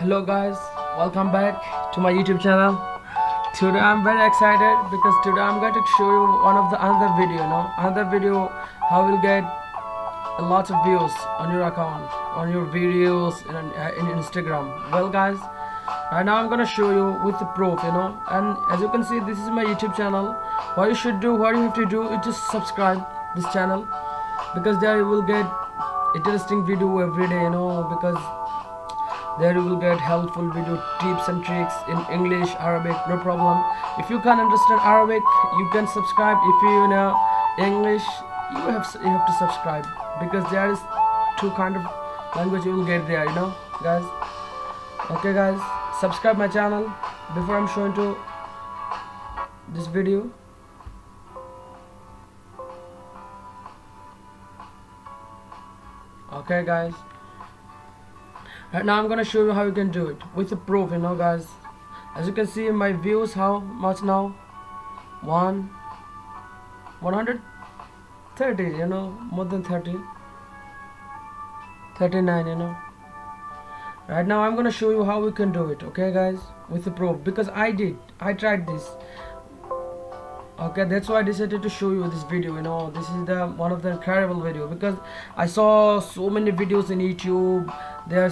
Hello guys, welcome back to my YouTube channel. Today I'm very excited because today I'm going to show you one of the another video, another video how you'll get a lot of views on your account, on your videos in Instagram. Well guys, right now I'm gonna show you with the proof, and as you can see this is my YouTube channel. What you should do, what you have to do is just subscribe this channel, because there you will get interesting video every day, because there you will get helpful video tips and tricks in English, Arabic, no problem. If you can't understand Arabic, you can subscribe. If you know English, you have to subscribe, because there is two kind of language you will get there, guys. Okay guys, subscribe my channel before I'm showing to this video. Okay guys, right now I'm gonna show you how you can do it with the proof, guys. As you can see my views, how much now? 130, more than 30, 39, right now I'm gonna show you how we can do it. Okay guys, with the proof, because I tried this. Okay, that's why I decided to show you this video. This is the one of the incredible video, because I saw so many videos in YouTube. They're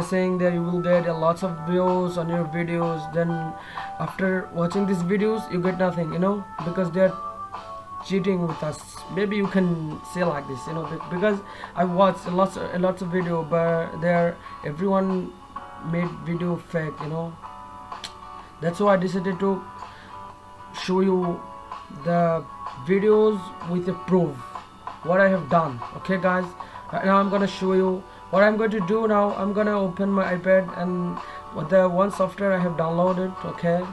saying that you will get a lots of views on your videos, then after watching these videos you get nothing, because they're cheating with us. Maybe you can say like this, because I watched lots of video, but everyone made video fake, that's why I decided to show you the videos with the proof what I have done. Okay guys, right now I'm gonna show you what I'm going to do. Now I'm gonna open my iPad and the one software I have downloaded. Okay,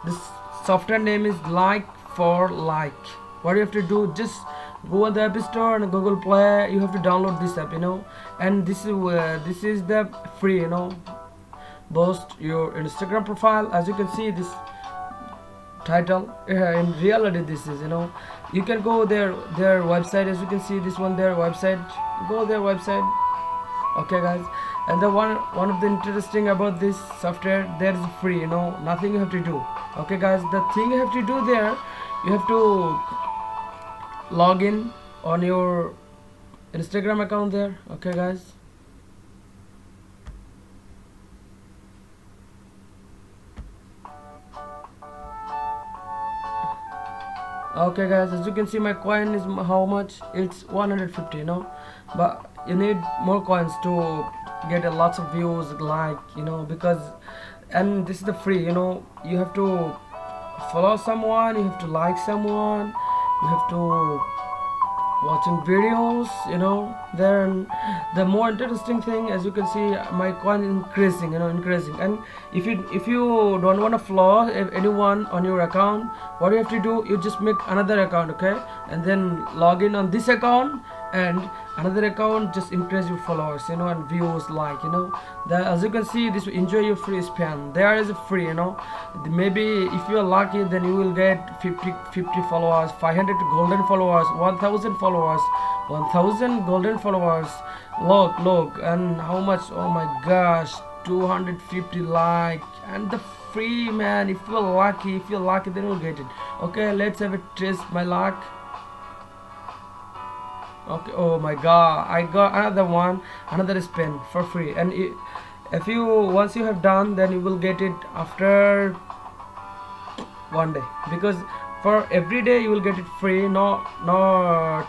this software name is Like for Like. What you have to do, just go on the App Store and Google Play. You have to download this app, and this is the free, boost your Instagram profile. As you can see this title, in reality this is, you can go their website. As you can see this one, their website, go their website. Okay guys, and the one of the interesting about this software, there is free, nothing you have to do. Okay guys, the thing you have to do there, you have to log in on your Instagram account there. Okay guys, okay guys, as you can see my coin is how much? It's 150, but you need more coins to get a lots of views, like, because, and this is the free, you have to follow someone, you have to like someone, you have to watching videos, there. And the more interesting thing, as you can see my coin increasing, increasing. And if you don't want to follow anyone on your account, what you have to do, you just make another account, okay, and then log in on this account, and another account, just increase your followers, and views, like, as you can see this, enjoy your free spam. There is a free, maybe if you are lucky, then you will get 50 followers, 500 golden followers, 1000 followers, 1000 golden followers. Look, and how much? Oh my gosh, 250 like, and the free, man. If you're lucky, then you'll get it. Okay, let's have a test my luck. Okay, oh my god, I got another spin for free. And if you once you have done, then you will get it after one day, because for every day you will get it free, no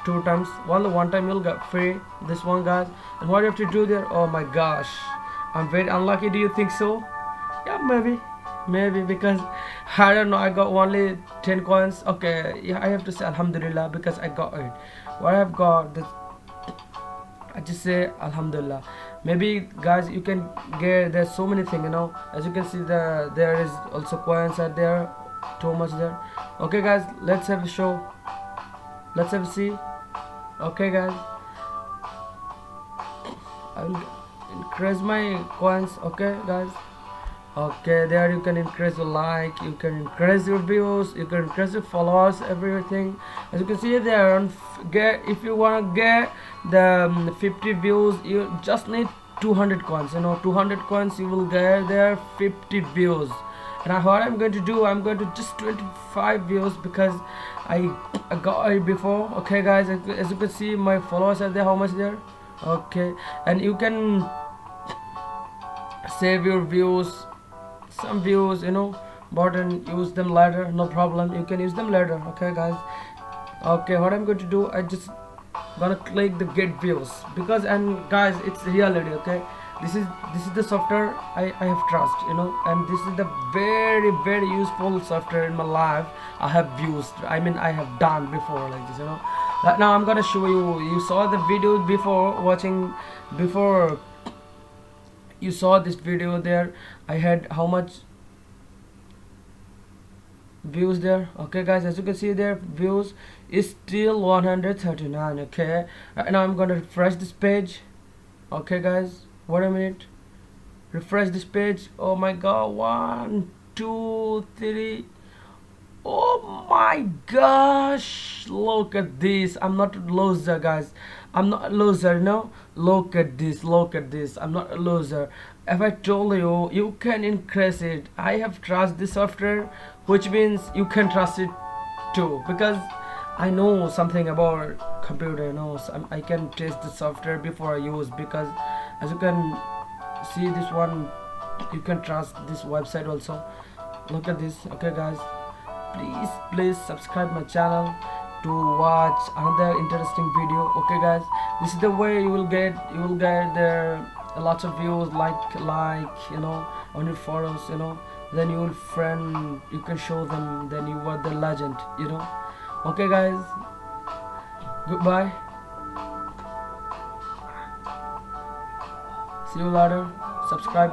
two times. One time you'll get free this one, guys. And what you have to do there, oh my gosh, I'm very unlucky. Do you think so? Yeah, maybe, because I don't know, I got only 10 coins. Okay, yeah, I have to say alhamdulillah, because I got it. What I've got, this, I just say alhamdulillah. Maybe guys, you can get, there's so many things, as you can see, there is also coins are there, too much there. Okay guys, let's have a show, let's have a see. Okay guys, I will increase my coins. Okay guys, okay, there you can increase your like, you can increase your views, you can increase your followers, everything. As you can see there, if you want to get the 50 views, you just need 200 coins, 200 coins, you will get there 50 views. And what I'm going to do, I'm going to just 25 views because I got it before. Okay guys, as you can see, my followers are there, how much there. Okay, and you can save your views, some views, but and use them later, no problem, you can use them later. Okay guys, okay, what I'm going to do, I just gonna click the get views, because, and guys, it's reality. Okay, this is the software I have trust, and this is the very very useful software in my life. I have used, I mean, I have done before like this. Right now I'm gonna show you. You saw the video before, before you saw this video there, I had how much views there. Okay guys, as you can see there, views is still 139. Okay, right now I'm gonna refresh this page. Okay guys, wait a minute, refresh this page. Oh my god, 1 2 3. Oh my gosh, look at this. I'm not a loser guys, I'm not a loser, no. Look at this, look at this, I'm not a loser. If I told you, you can increase it. I have trust this software, which means you can trust it too, because I know something about computer, so I can test the software before I use, because as you can see this one, you can trust this website also. Look at this. Okay guys, please subscribe my channel to watch another interesting video. Okay guys, this is the way you will get there lots of views, like on your photos, then you will friend, you can show them, then you are the legend. Okay guys, goodbye, see you later, subscribe me.